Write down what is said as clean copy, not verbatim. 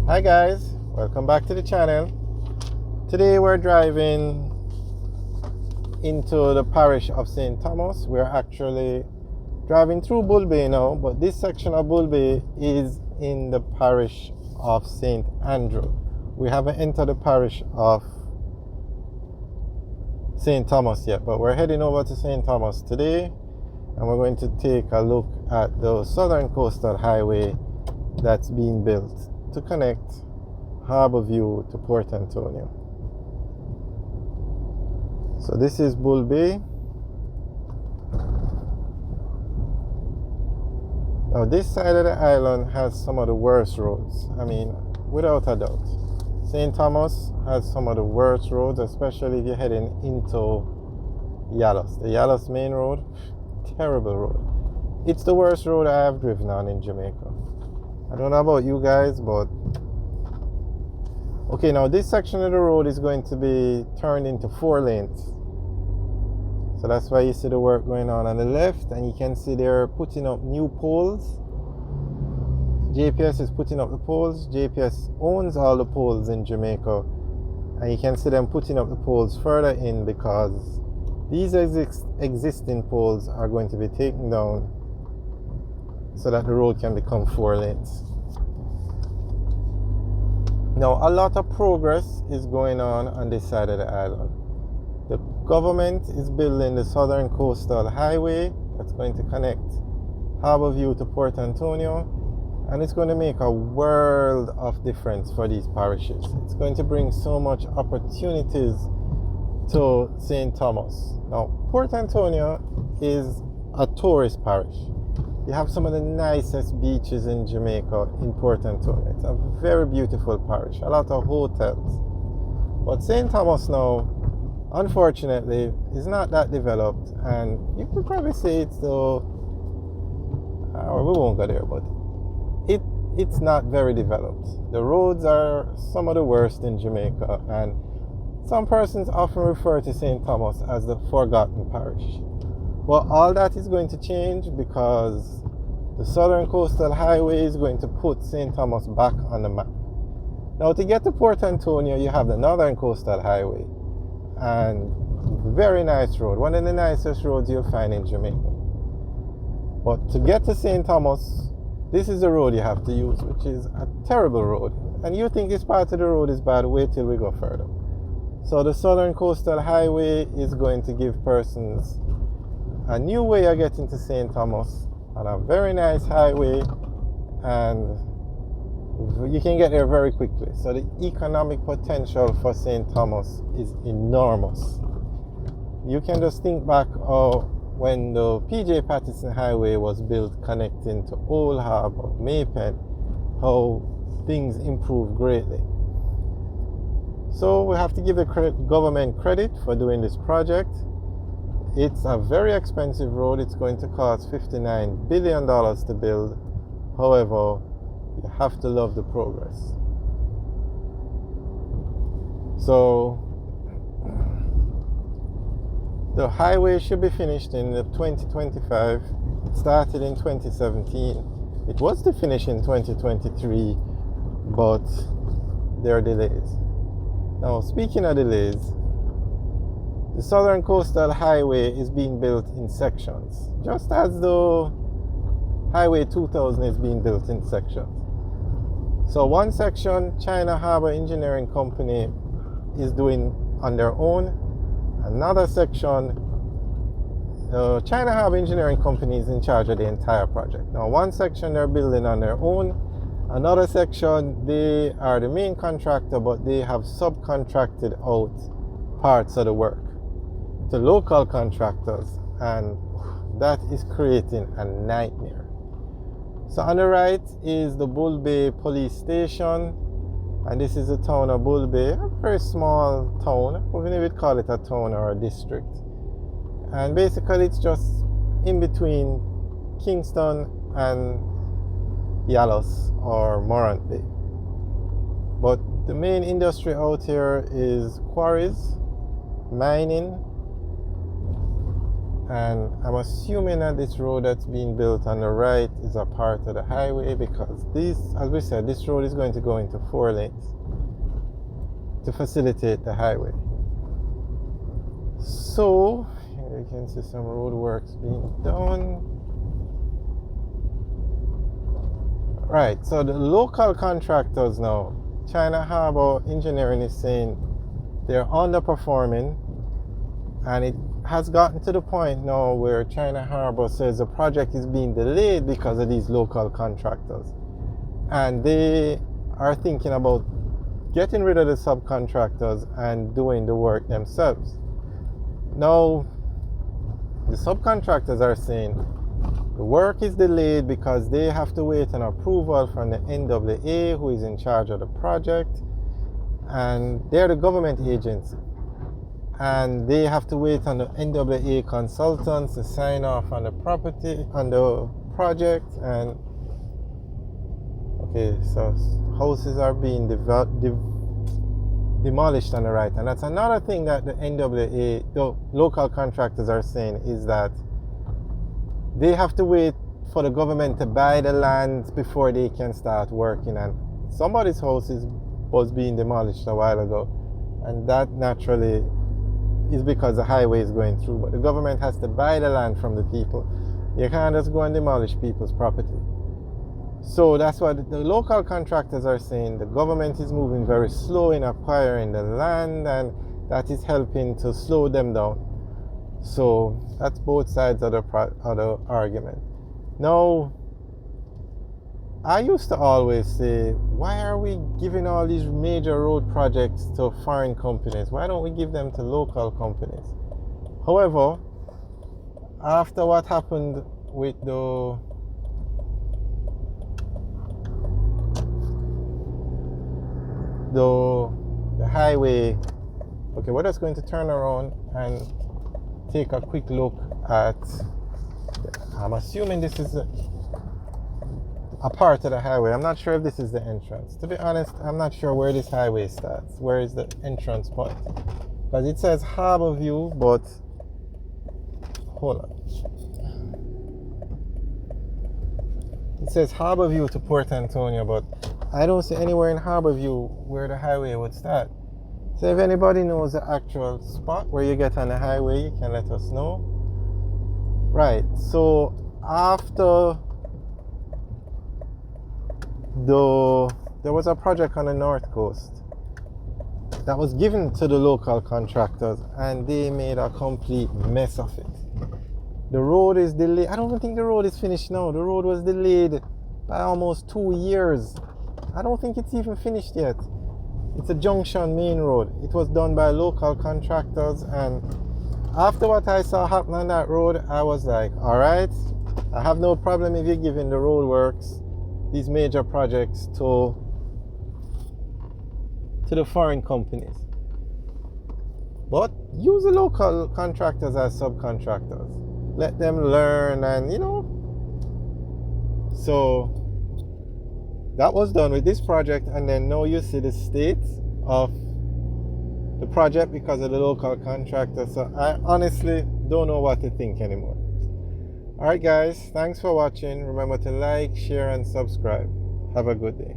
Hi guys, welcome back to the channel. Today we're driving into the parish of St. Thomas. We're actually driving through Bull Bay now, but this section of Bull Bay is in the parish of St. Andrew. We haven't entered the parish of St. Thomas yet, but we're heading over to St. Thomas today, and we're going to take a look at the Southern Coastal Highway that's being built to connect Harborview to Port Antonio. So this is Bull Bay. Now this side of the island has some of the worst roads. I mean, without a doubt. St. Thomas has some of the worst roads, especially if you're heading into Yalos. The Yalos main road, terrible road. It's the worst road I have driven on in Jamaica. I don't know about you guys, but okay, now this section of the road is going to be turned into 4 lanes. So that's why you see the work going on the left, and you can see they're putting up new poles. JPS is putting up the poles. JPS owns all the poles in Jamaica, and you can see them putting up the poles further in because these existing poles are going to be taken down so that the road can become 4 lanes. Now, a lot of progress is going on this side of the island. The government is building the Southern Coastal Highway that's going to connect Harborview to Port Antonio, and it's going to make a world of difference for these parishes. It's going to bring so much opportunities to St. Thomas. Now, Port Antonio is a tourist parish. You have some of the nicest beaches in Jamaica in Port Antonio. It's a very beautiful parish, a lot of hotels. But St. Thomas now, unfortunately, is not that developed, and you could probably say it's we won't go there, but it's not very developed. The roads are some of the worst in Jamaica, and some persons often refer to St. Thomas as the forgotten parish. But all that is going to change because the Southern Coastal Highway is going to put St. Thomas back on the map. Now, to get to Port Antonio, you have the Northern Coastal Highway, and very nice road, one of the nicest roads you'll find in Jamaica. But to get to St. Thomas, this is the road you have to use, which is a terrible road. And you think this part of the road is bad, wait till we go further. So the Southern Coastal Highway is going to give persons a new way of getting to St. Thomas on a very nice highway, and you can get there very quickly. So the economic potential for St. Thomas is enormous. You can just think back when the PJ Patterson Highway was built connecting to Old Harbour, Maypen, how things improved greatly. So we have to give the government credit for doing this project. It's a very expensive road. It's going to cost $59 billion to build. However, you have to love the progress. So the highway should be finished in 2025. It started in 2017. It was to finish in 2023, but there are delays. Now, speaking of delays, the Southern Coastal Highway is being built in sections, just as the Highway 2000 is being built in sections. So one section, China Harbour Engineering Company is doing on their own. Another section, China Harbour Engineering Company is in charge of the entire project. Now, one section they're building on their own. Another section, they are the main contractor, but they have subcontracted out parts of the work to local contractors, and that is creating a nightmare. So on the right is the Bull Bay Police Station, and this is the town of Bull Bay, a very small town. We don't even call it a town or a district. And basically it's just in between Kingston and Yalos or Morant Bay. But the main industry out here is quarries, mining, And I'm assuming that this road that's being built on the right is a part of the highway, because this, as we said, this road is going to go into 4 lanes to facilitate the highway. So here you can see some road works being done. Right, so the local contractors now, China Harbor Engineering is saying they're underperforming, and it has gotten to the point now where China Harbor says the project is being delayed because of these local contractors, and they are thinking about getting rid of the subcontractors and doing the work themselves. Now the subcontractors are saying the work is delayed because they have to wait an approval from the NWA, who is in charge of the project, and they're the government agency, and they have to wait on the NWA consultants to sign off on the property, on the project. And okay, so houses are being demolished on the right, and that's another thing that the NWA, the local contractors, are saying, is that they have to wait for the government to buy the land before they can start working. And somebody's house was being demolished a while ago, and that naturally is because the highway is going through, but the government has to buy the land from the people. You can't just go and demolish people's property. So that's what the local contractors are saying. The government is moving very slow in acquiring the land, and that is helping to slow them down. So that's both sides of the argument. Now, I used to always say, why are we giving all these major road projects to foreign companies? Why don't we give them to local companies? However, after what happened with the highway, okay, we're just going to turn around and take a quick look at, I'm assuming this is a part of the highway. I'm not sure if this is the entrance. To be honest, I'm not sure where this highway starts. Where is the entrance point? Because it says Harbor View, but hold on. It says Harbor View to Port Antonio, but I don't see anywhere in Harbor View where the highway would start. So if anybody knows the actual spot where you get on the highway, you can let us know. Right, so after there was a project on the north coast that was given to the local contractors, and they made a complete mess of it. The road is delayed. I don't even think the road is finished now. The road was delayed by almost 2 years. I don't think it's even finished yet. It's a junction main road. It was done by local contractors, and after what I saw happen on that road, I was like, all right, I have no problem if you're giving the road works, these major projects, to the foreign companies. But use the local contractors as subcontractors. Let them learn, and so that was done with this project, and then now you see the state of the project because of the local contractor. So I honestly don't know what to think anymore. Alright guys, thanks for watching. Remember to like, share and subscribe. Have a good day.